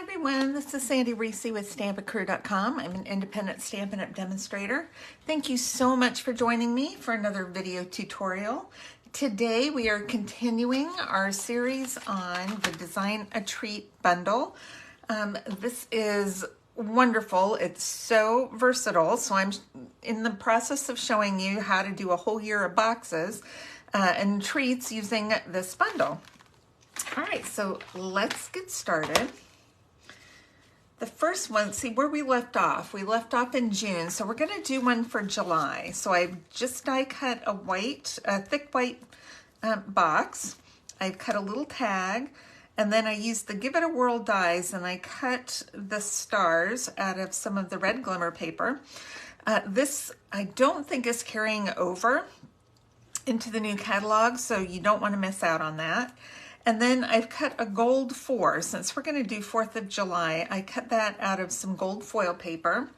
Hi everyone, this is Sandy Reese with Stampacrew.com. I'm an independent Stampin' Up! Demonstrator. Thank you so much for joining me for another video tutorial. Today we are continuing our series on the Design a Treat bundle. This is wonderful. It's so versatile. So I'm in the process of showing you how to do a whole year of boxes and treats using this bundle. All right, so let's get started. The first one, see where we left off. We left off in June, so we're going to do one for July. So I've just die cut a thick white box. I've cut a little tag, and then I used the Give It a Whirl dies, and I cut the stars out of some of the red glimmer paper. This I don't think is carrying over into the new catalog, so you don't want to miss out on that. And then I've cut a gold 4. Since we're going to do 4th of July, I cut that out of some gold foil paper.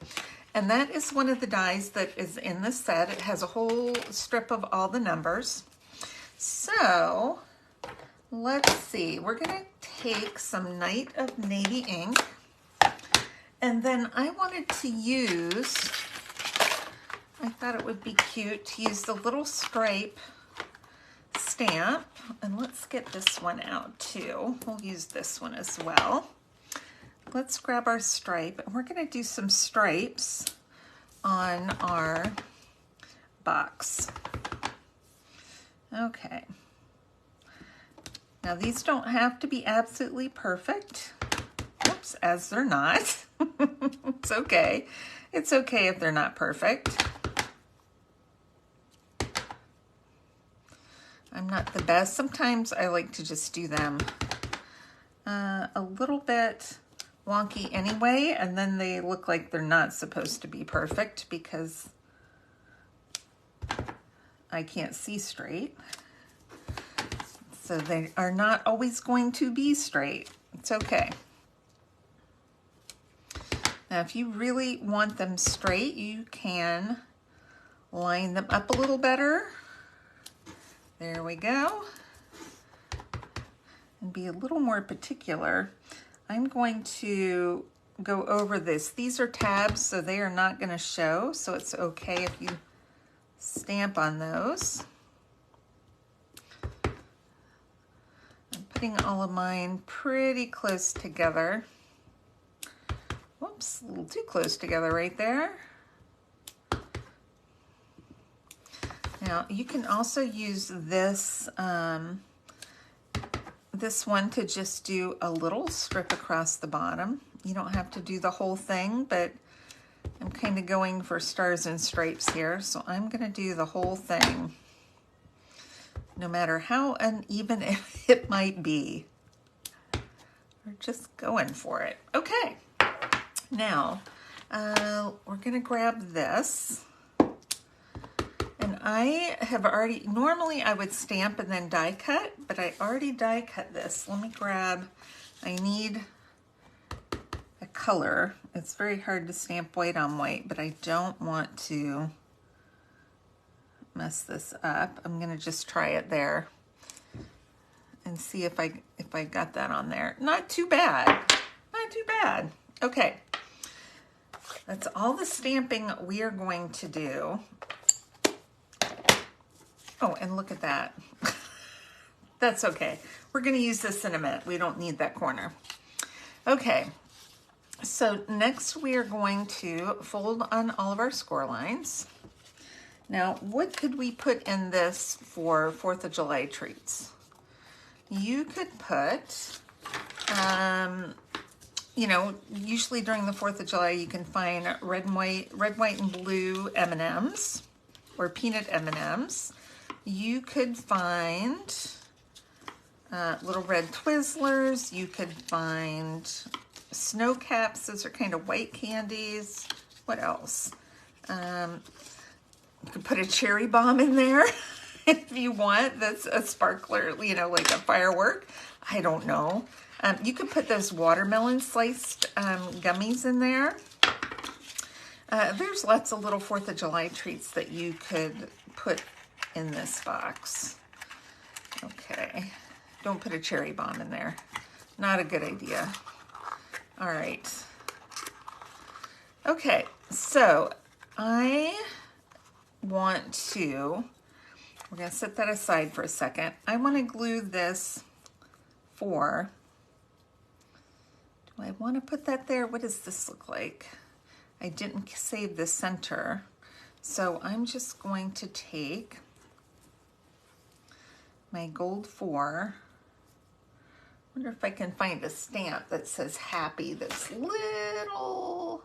And that is one of the dies that is in the set. It has a whole strip of all the numbers. So let's see. We're going to take some Night of Navy ink. And then I wanted to use, I thought it would be cute to use the little stripe stamp, and let's get this one out too. We'll use this one as well. Let's grab our stripe, and we're going to do some stripes on our box. Okay. Now these don't have to be absolutely perfect. Oops, as they're not. It's okay. It's okay if they're not perfect. I'm not the best. Sometimes I like to just do them a little bit wonky anyway, and then they look like they're not supposed to be perfect because I can't see straight. So they are not always going to be straight. It's okay. Now, if you really want them straight, you can line them up a little better. There we go. And be a little more particular. I'm going to go over this. These are tabs, so they are not going to show, so it's okay if you stamp on those. I'm putting all of mine pretty close together. Whoops, a little too close together right there. Now you can also use this this one to just do a little strip across the bottom. You don't have to do the whole thing, but I'm kind of going for stars and stripes here, so I'm going to do the whole thing, no matter how uneven it might be. We're just going for it. Okay, now we're going to grab this. And I have already, normally I would stamp and then die cut, but I already die cut this. Let me grab, I need a color. It's very hard to stamp white on white, but I don't want to mess this up. I'm gonna just try it there and see if I got that on there. Not too bad, not too bad. Okay, that's all the stamping we are going to do. Oh, and look at that. That's okay. We're going to use this in a minute. We don't need that corner. Okay, so next we are going to fold on all of our score lines. Now, what could we put in this for 4th of July treats? You could put, you know, usually during the 4th of July you can find red, white, and blue M&Ms or peanut M&Ms. You could find little red Twizzlers. You could find snow caps. Those are kind of white candies. What else? You could put a cherry bomb in there if you want. That's a sparkler, you know, like a firework. I don't know. You could put those watermelon sliced gummies in there. There's lots of little 4th of July treats that you could put in this box. Okay, don't put a cherry bomb in there. Not a good idea. All right. Okay, so I want to, we're gonna set that aside for a second. I want to glue this for, do I want to put that there? What does this look like? I didn't save the center. So I'm just going to take my gold 4. Wonder if I can find a stamp that says happy that's a little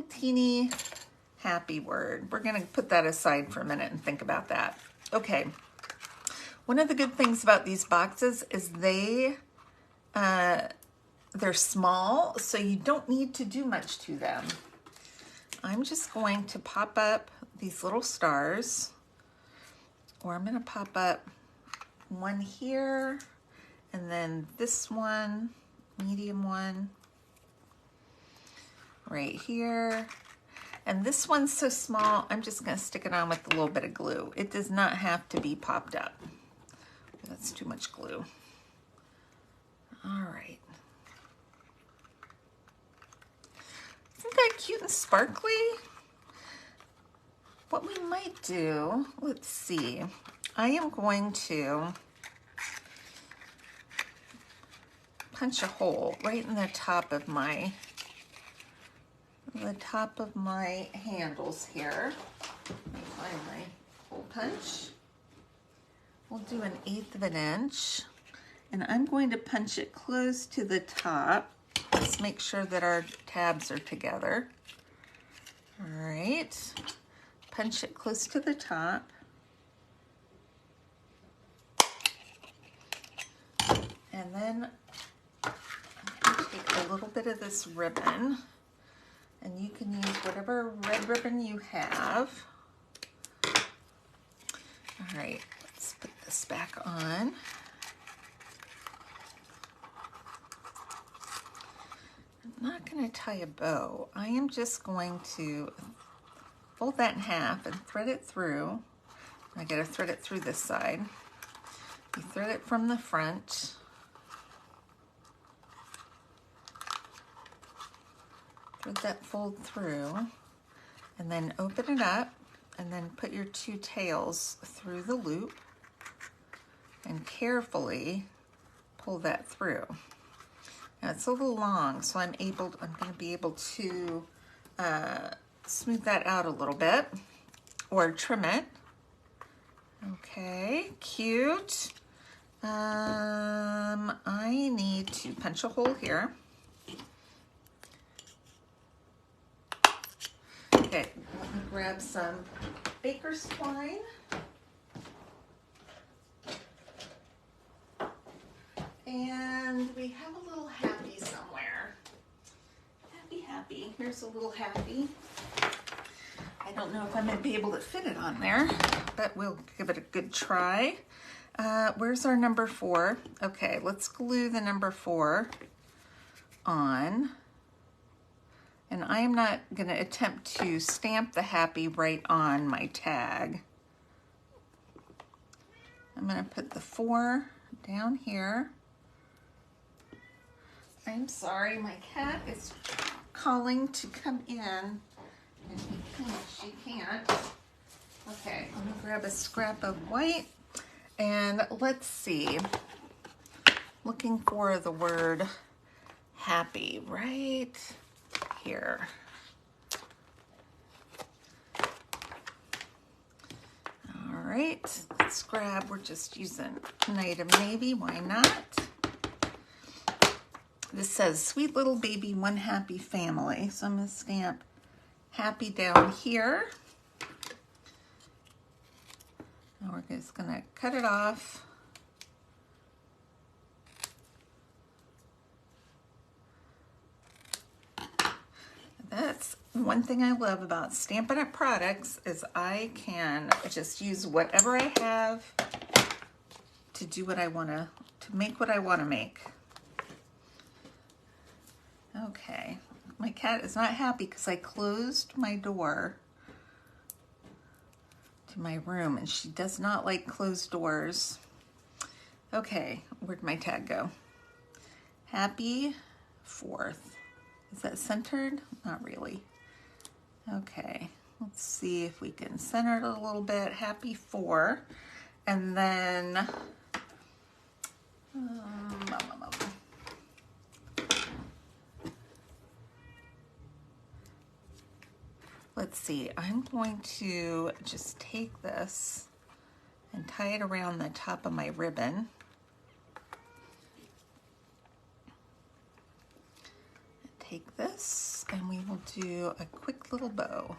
teeny happy word. We're gonna put that aside for a minute and think about that. Okay, one of the good things about these boxes is they're small, so you don't need to do much to them. I'm just going to pop up these little stars, or I'm gonna pop up one here, and then this one, medium one, right here. And this one's so small, I'm just gonna stick it on with a little bit of glue. It does not have to be popped up. That's too much glue. All right. Isn't that cute and sparkly? What we might do, let's see. I am going to punch a hole right in the top of my handles here. Let me find my hole punch. We'll do 1/8 of an inch, and I'm going to punch it close to the top. Let's make sure that our tabs are together. All right, punch it close to the top. And then I'm going to take a little bit of this ribbon, and you can use whatever red ribbon you have. All right, let's put this back on. I'm not going to tie a bow. I am just going to fold that in half and thread it through. I got to thread it through this side. You thread it from the front. Thread that fold through, and then open it up, and then put your 2 tails through the loop and carefully pull that through. Now it's a little long, so I'm going to be able to smooth that out a little bit or trim it. Okay, cute. I need to punch a hole here. Okay, let me grab some baker's twine. And we have a little happy somewhere. Happy. Here's a little happy. I don't know if I'm going to be able to fit it on there, but we'll give it a good try. Where's our number 4? Okay, let's glue the number 4 on. And I am not going to attempt to stamp the happy right on my tag. I'm going to put the 4 down here. I'm sorry, my cat is calling to come in, and she can't. Okay, I'm going to grab a scrap of white, and let's see. Looking for the word happy right here. All right, let's grab, we're just using Night of Navy, why not? This says, sweet little baby, one happy family. So I'm going to stamp happy down here. Now we're just going to cut it off. That's one thing I love about Stampin' Up! Products is I can just use whatever I have to do what I want to make what I want to make. Okay, my cat is not happy because I closed my door to my room, and she does not like closed doors. Okay, where'd my tag go? Happy 4th. Is that centered? Not really. Okay, let's see if we can center it a little bit. Happy 4. And then let's see, I'm going to just take this and tie it around the top of my ribbon. Take this and we will do a quick little bow.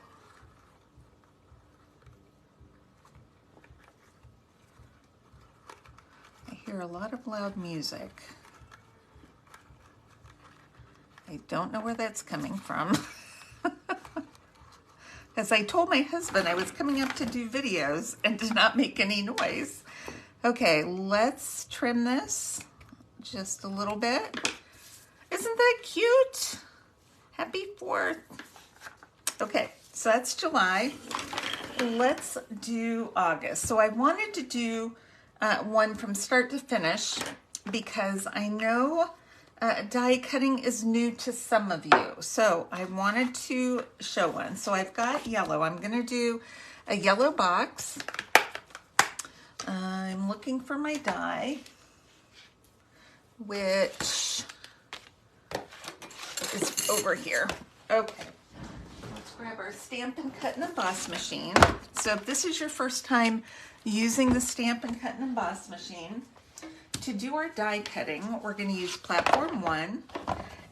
I hear a lot of loud music. I don't know where that's coming from. As I told my husband I was coming up to do videos and did not make any noise. Okay, let's trim this just a little bit. Isn't that cute? Happy 4th. Okay, so that's July. Let's do August. So I wanted to do one from start to finish because I know die cutting is new to some of you. So I wanted to show one. So I've got yellow. I'm going to do a yellow box. I'm looking for my die, which is over here. Okay, let's grab our Stampin' Cut and Emboss machine. So if this is your first time using the Stampin' Cut and Emboss machine, to do our die cutting, we're going to use platform 1,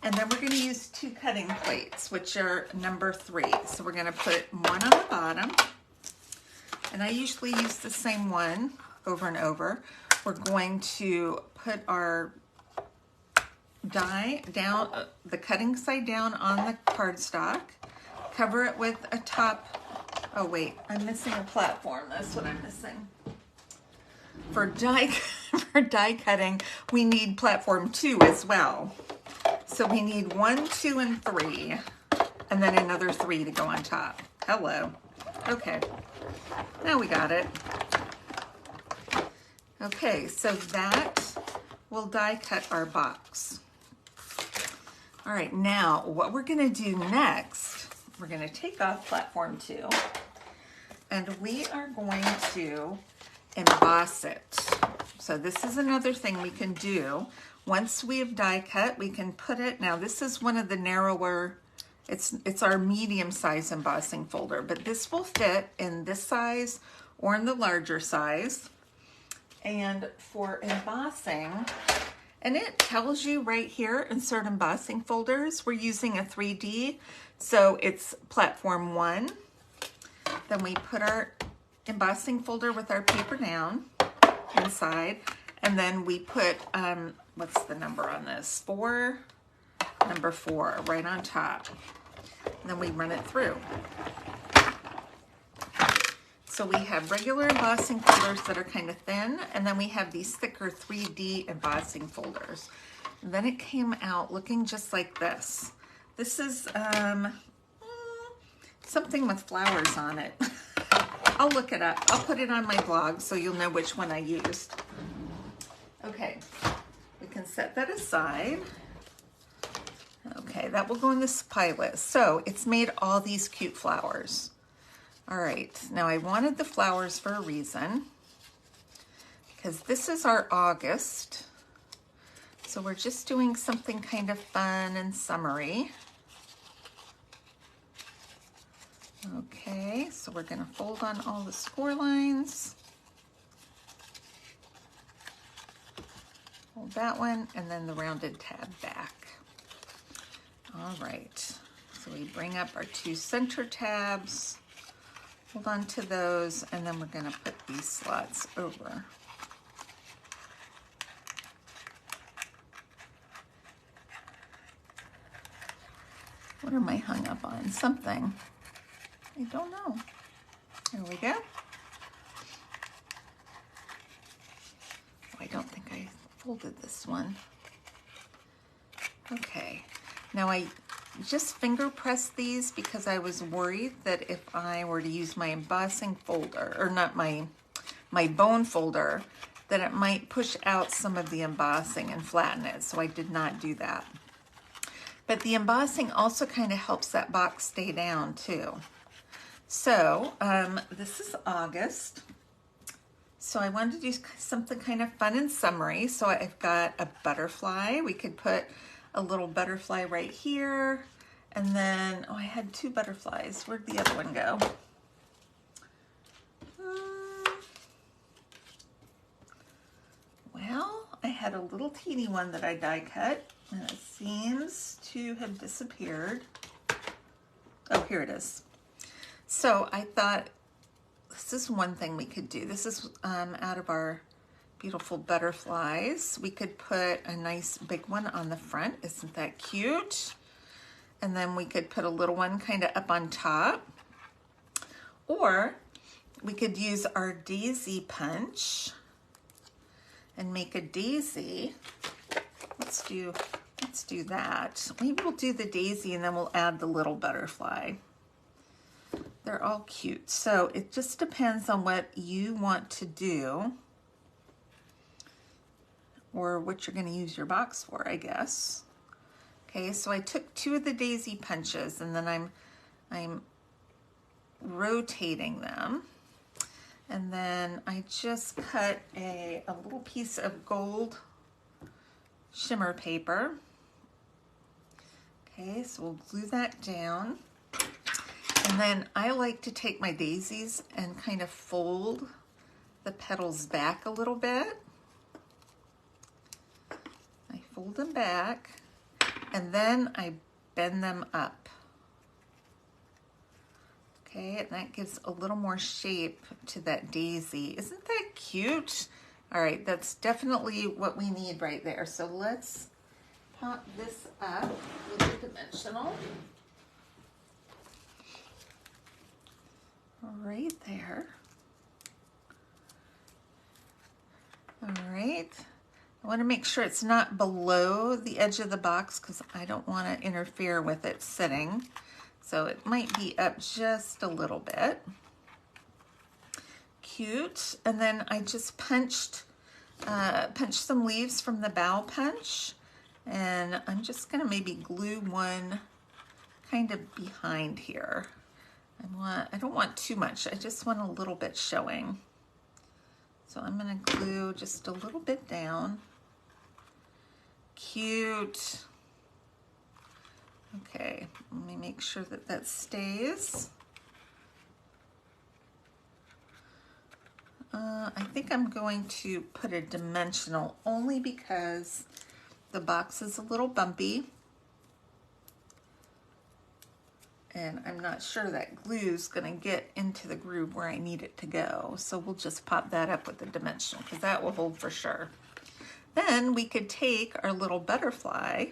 and then we're going to use 2 cutting plates, which are number 3. So we're going to put one on the bottom, and I usually use the same one over and over. We're going to put our die down, the cutting side down on the cardstock, cover it with a top, oh wait, I'm missing a platform, that's what I'm missing. For die cutting, we need platform 2 as well. So we need 1, 2, and 3, and then another 3 to go on top. Hello. Okay, now we got it. Okay, so that will die cut our box. All right, now what we're gonna do next, we're gonna take off platform 2, and we are going to emboss it. So this is another thing we can do. Once we have die cut, we can put it, now this is one of the narrower, it's our medium size embossing folder, but this will fit in this size or in the larger size. And for embossing, and it tells you right here, insert embossing folders. We're using a 3D, so it's platform 1. Then we put our embossing folder with our paper down inside, and then we put, what's the number on this? 4, number 4, right on top. And then we run it through. So we have regular embossing folders that are kind of thin, and then we have these thicker 3D embossing folders. And then it came out looking just like this. This is something with flowers on it. I'll look it up. I'll put it on my blog so you'll know which one I used. Okay, we can set that aside. Okay, that will go in the supply list. So it's made all these cute flowers. All right, now I wanted the flowers for a reason, because this is our August. So we're just doing something kind of fun and summery. Okay, so we're gonna fold on all the score lines. Hold that one, and then the rounded tab back. All right, so we bring up our 2 center tabs. Hold on to those, and then we're going to put these slots over. What am I hung up on? Something. I don't know. There we go. Oh, I don't think I folded this one. Okay. Now I just finger press these because I was worried that if I were to use my embossing folder, or not my bone folder, that it might push out some of the embossing and flatten it, so I did not do that. But the embossing also kind of helps that box stay down too. So this is August. So I wanted to do something kind of fun and summery. So I've got a butterfly. We could put a little butterfly right here. And then, oh, I had two butterflies. Where'd the other one go? Well, I had a little teeny one that I die cut, and it seems to have disappeared. Oh, here it is. So I thought this is one thing we could do. This is out of our beautiful butterflies. We could put a nice big one on the front. Isn't that cute? And then we could put a little one kind of up on top. Or we could use our daisy punch and make a daisy. Let's do that. Maybe we'll do the daisy and then we'll add the little butterfly. They're all cute. So it just depends on what you want to do or what you're going to use your box for, I guess. Okay, so I took two of the daisy punches and then I'm rotating them. And then I just cut a little piece of gold shimmer paper. Okay, so we'll glue that down. And then I like to take my daisies and kind of fold the petals back a little bit. I fold them back and then I bend them up. Okay, and that gives a little more shape to that daisy. Isn't that cute? All right, that's definitely what we need right there. So let's pop this up with a dimensional. Right there. All right. I want to make sure it's not below the edge of the box because I don't want to interfere with it sitting. So it might be up just a little bit. Cute. And then I just punched some leaves from the bow punch. And I'm just going to maybe glue one kind of behind here. I don't want too much. I just want a little bit showing. So I'm going to glue just a little bit down. Cute. Okay, let me make sure that that stays. I think I'm going to put a dimensional only because the box is a little bumpy. And I'm not sure that glue's gonna get into the groove where I need it to go. So we'll just pop that up with the dimensional because that will hold for sure. Then we could take our little butterfly,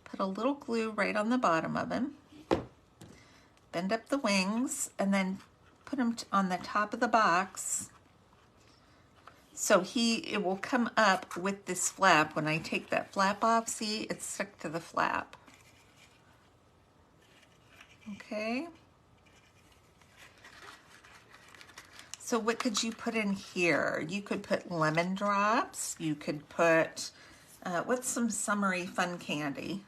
put a little glue right on the bottom of him, bend up the wings, and then put him on the top of the box. So it will come up with this flap. When I take that flap off, see, it's stuck to the flap. Okay. So what could you put in here? You could put lemon drops. You could put, what's some summery fun candy?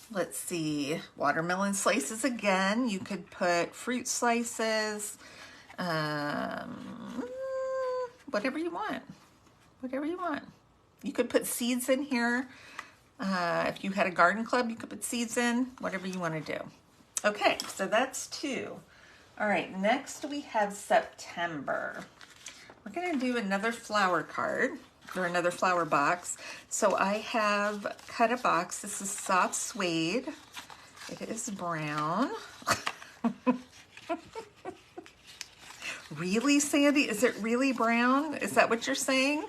Let's see, watermelon slices again. You could put fruit slices, whatever you want, whatever you want. You could put seeds in here. If you had a garden club, you could put seeds in, whatever you want to do. Okay, so that's two. All right, next we have September. We're going to do another flower card or another flower box. So I have cut a box. This is soft suede. It is brown. Really, Sandy? Is it really brown? Is that what you're saying?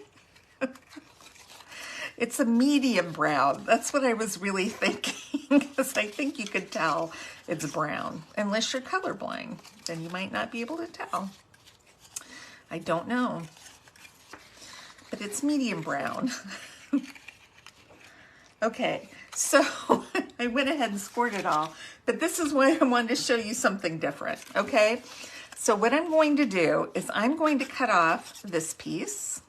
It's a medium brown. That's what I was really thinking, because I think you could tell it's brown. Unless you're colorblind, then you might not be able to tell. I don't know. But it's medium brown. Okay, so I went ahead and scored it all. But this is why I wanted to show you something different, okay? So what I'm going to do is I'm going to cut off this piece.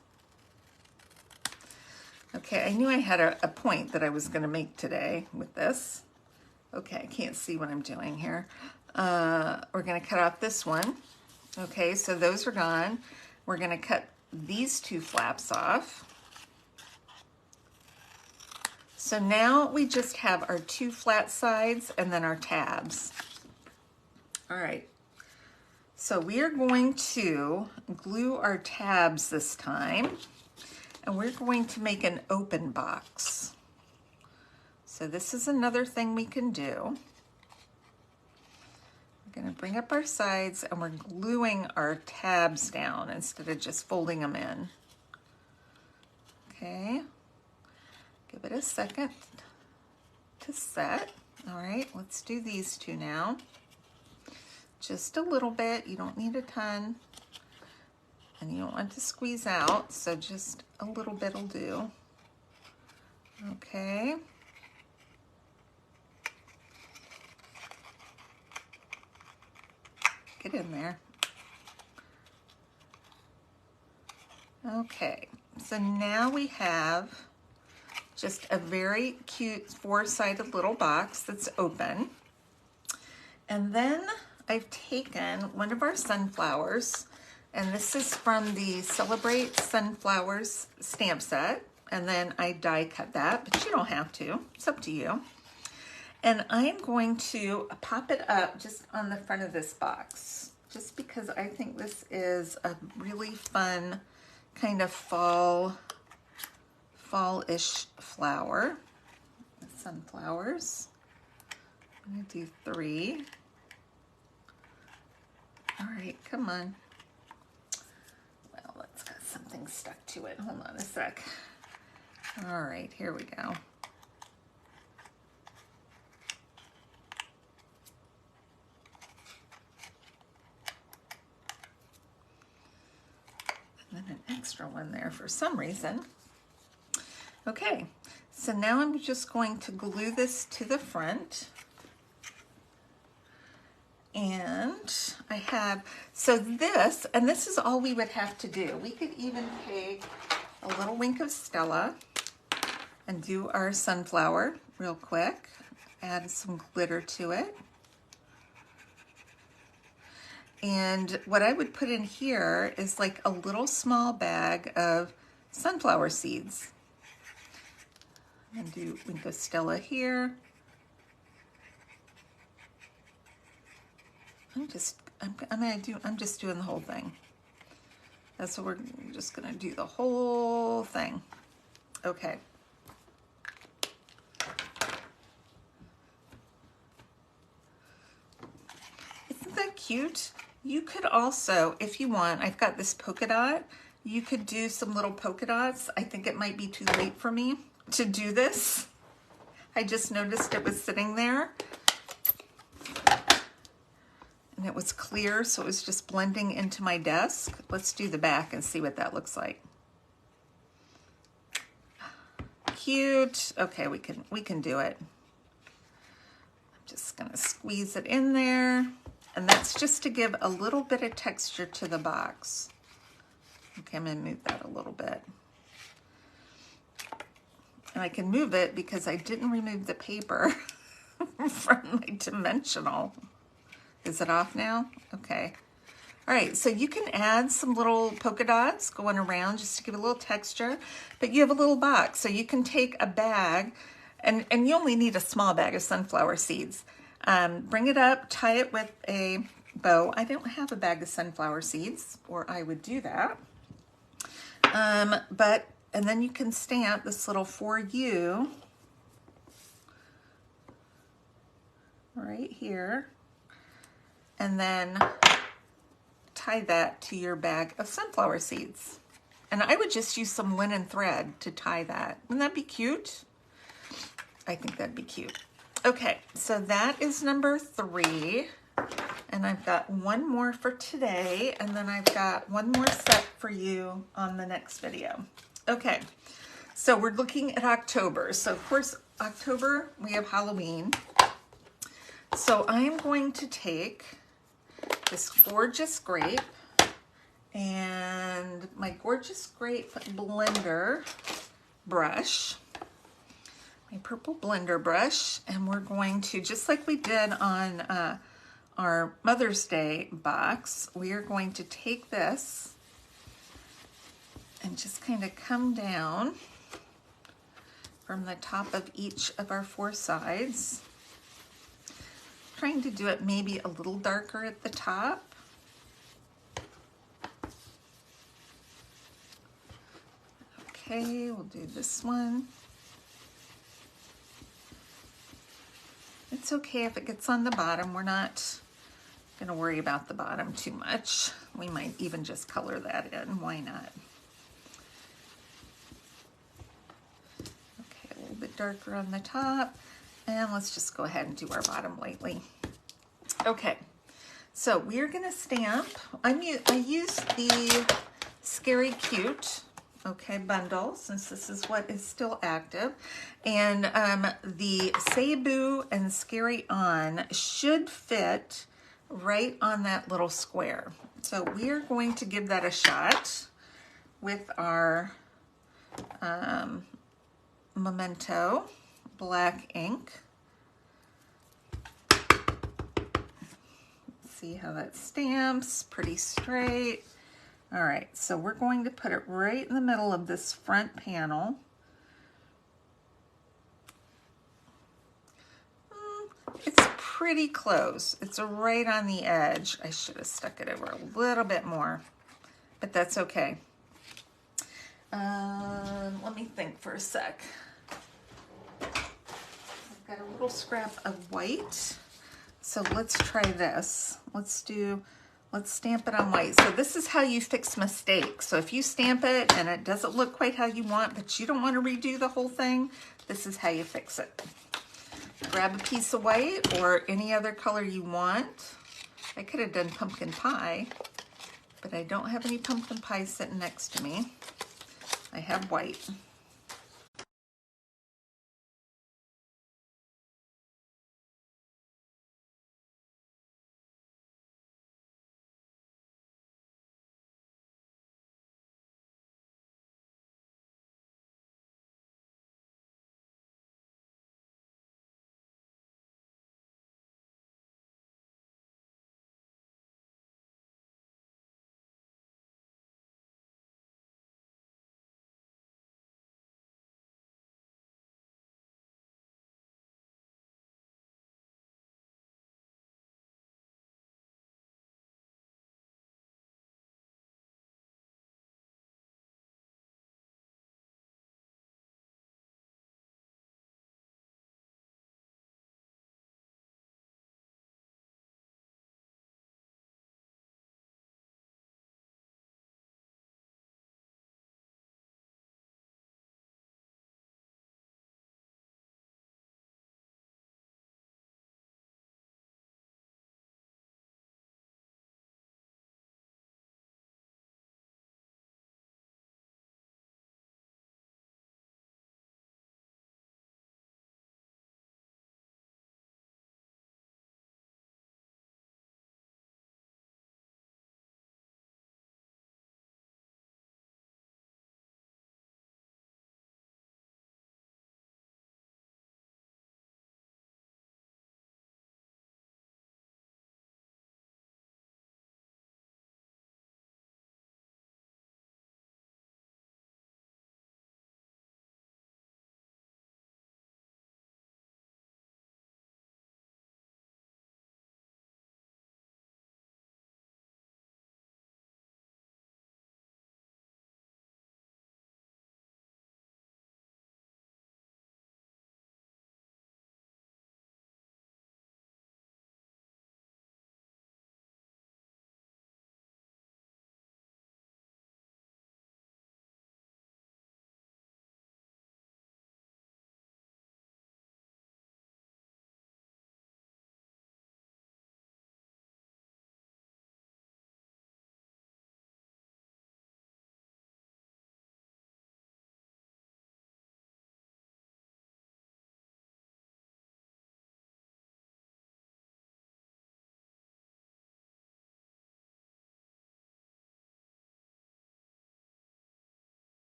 Okay, I knew I had a point that I was going to make today with this. Okay, I can't see what I'm doing here. We're going to cut off this one. Okay, so those are gone. We're going to cut these two flaps off. So now we just have our two flat sides and then our tabs. All right, so we are going to glue our tabs this time, and we're going to make an open box. So this is another thing we can do. We're going to bring up our sides and we're gluing our tabs down instead of just folding them in. Okay, give it a second to set. All right, let's do these two now. Just a little bit, you don't need a ton. And you don't want to squeeze out, so just a little bit will do. Okay. Get in there. Okay, so now we have just a very cute four-sided little box that's open. And then I've taken one of our sunflowers, and this is from the Celebrate Sunflowers stamp set, and then I die cut that, but you don't have to, it's up to you. And I'm going to pop it up just on the front of this box, just because I think this is a really fun kind of fall-ish flower. Sunflowers. I'm gonna do 3. All right, come on. Well, that's got something stuck to it. Hold on a sec. All right, here we go. And then an extra one there for some reason. Okay, so now I'm just going to glue this to the front. And I have, so this, and this is all we would have to do. We could even take a little wink of Stella and do our sunflower real quick. Add some glitter to it. And what I would put in here is like a little small bag of sunflower seeds. And do wink of Stella here. I'm just doing the whole thing. That's what we're just gonna do, the whole thing. Okay. Isn't that cute? You could also, if you want, I've got this polka dot. You could do some little polka dots. I think it might be too late for me to do this. I just noticed it was sitting there. And it was clear, so it was just blending into my desk. Let's do the back and see what that looks like. Cute. Okay, we can do it. I'm just gonna squeeze it in there. And that's just to give a little bit of texture to the box. Okay, I'm gonna move that a little bit. And I can move it because I didn't remove the paper from my dimensional. Is it off now? Okay. All right, so you can add some little polka dots going around just to give a little texture, but you have a little box, so you can take a bag, and you only need a small bag of sunflower seeds. Bring it up, tie it with a bow. I don't have a bag of sunflower seeds, or I would do that. And then you can stamp this little "For You" right here. And then tie that to your bag of sunflower seeds. And I would just use some linen thread to tie that. Wouldn't that be cute? I think that'd be cute. Okay, so that is number 3. And I've got one more for today, and then I've got one more set for you on the next video. Okay, so we're looking at October. So of course, October, we have Halloween. So I am going to take this gorgeous grape, and my gorgeous grape blender brush, my purple blender brush, and we're going to, just like we did on our Mother's Day box, we are going to take this and just kind of come down from the top of each of our 4 sides. Trying to do it maybe a little darker at the top. Okay, we'll do this one. It's okay if it gets on the bottom. We're not going to worry about the bottom too much. We might even just color that in. Why not? Okay, a little bit darker on the top. And let's just go ahead and do our bottom lightly. Okay, so we're going to stamp. I used the Scary Cute, okay, bundle, since this is what is still active. And the Cebu and Scary On should fit right on that little square. So we are going to give that a shot with our Memento black ink. See how that stamps, pretty straight. All right, so we're going to put it right in the middle of this front panel. It's pretty close. It's right on the edge. I should have stuck it over a little bit more, but that's okay. Let me think for a sec. I've got a little scrap of white. So let's try this. Let's stamp it on white. So this is how you fix mistakes. So if you stamp it and it doesn't look quite how you want, but you don't want to redo the whole thing, this is how you fix it. Grab a piece of white or any other color you want. I could have done pumpkin pie, but I don't have any pumpkin pie sitting next to me. I have white.